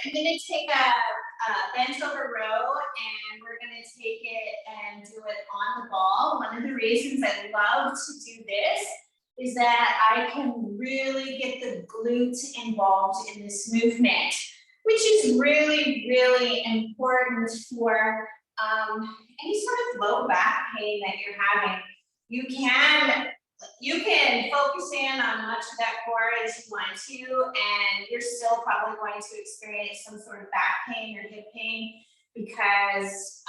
I'm going to take a bent over row and we're going to take it and do it on the ball. One of the reasons I love to do this is that I can really get the glutes involved in this movement, which is really, really important for any sort of low back pain that you're having. You can focus in on much of that core as you want to, and you're still probably going to experience some sort of back pain or hip pain because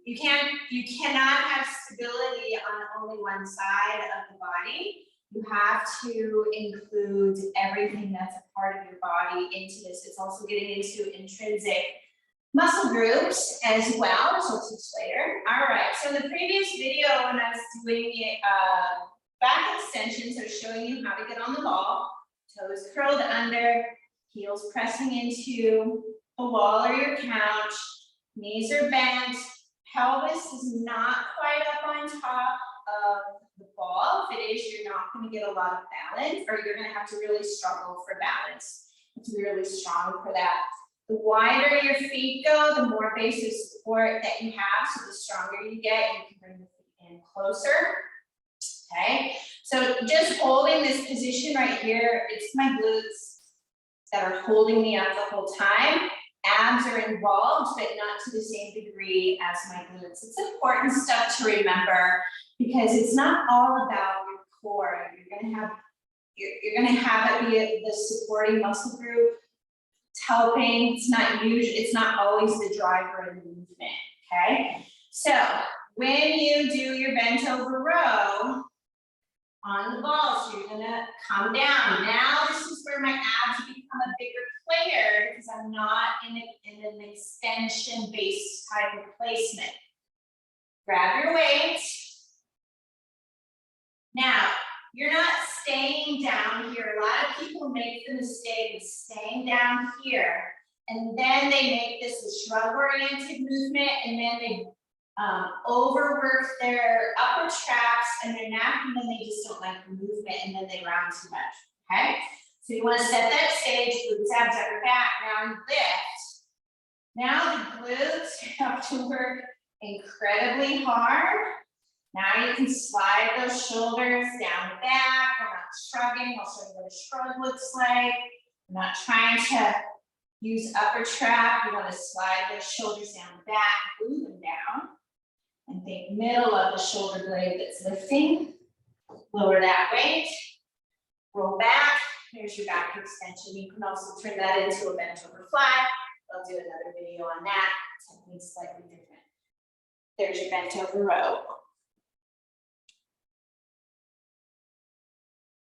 you cannot have stability on only one side of the body. You have to include everything that's a part of your body into this. It's also getting into intrinsic muscle groups as well, which I'll teach later. All right, so in the previous video when I was doing the back extensions, I was showing you how to get on the ball, toes curled under, heels pressing into the wall or your couch, knees are bent, pelvis is not quite up on top of the ball. If it is, you're not going to get a lot of balance, or you're going to have to really struggle for balance. It's really strong for that. The wider your feet go, the more base of support that you have, so the stronger you get, you can bring the feet in closer. Okay, so just holding this position right here, it's my glutes that are holding me up the whole time. Abs are involved, but not to the same degree as my glutes. It's important stuff to remember because it's not all about your core. You're gonna have it be the supporting muscle group. It's helping. It's not always the driver of the movement. Okay, so when you do your bent over row on the ball, so you're gonna come down. Now this is where my abs become a bigger player because I'm not in an extension-based type of placement. Grab your weight. Now, you're not staying down here. A lot of people make the mistake of staying down here, and then they make this a shrug-oriented movement, and then they overwork their upper traps and their neck, and then they just don't like the movement, and then they round too much, okay? So you want to set that stage, glutes, abs, upper back. Now you lift. Now the glutes have to work incredibly hard. Now you can slide those shoulders down the back. We're not shrugging. I'll show you what a shrug looks like. We're not trying to use upper trap. You want to slide those shoulders down the back, glue them down. And think middle of the shoulder blade that's lifting. Lower that weight. Roll back. Here's your back extension. You can also turn that into a bent over flat. I'll do another video on that. Technique's slightly different. There's your bent over row.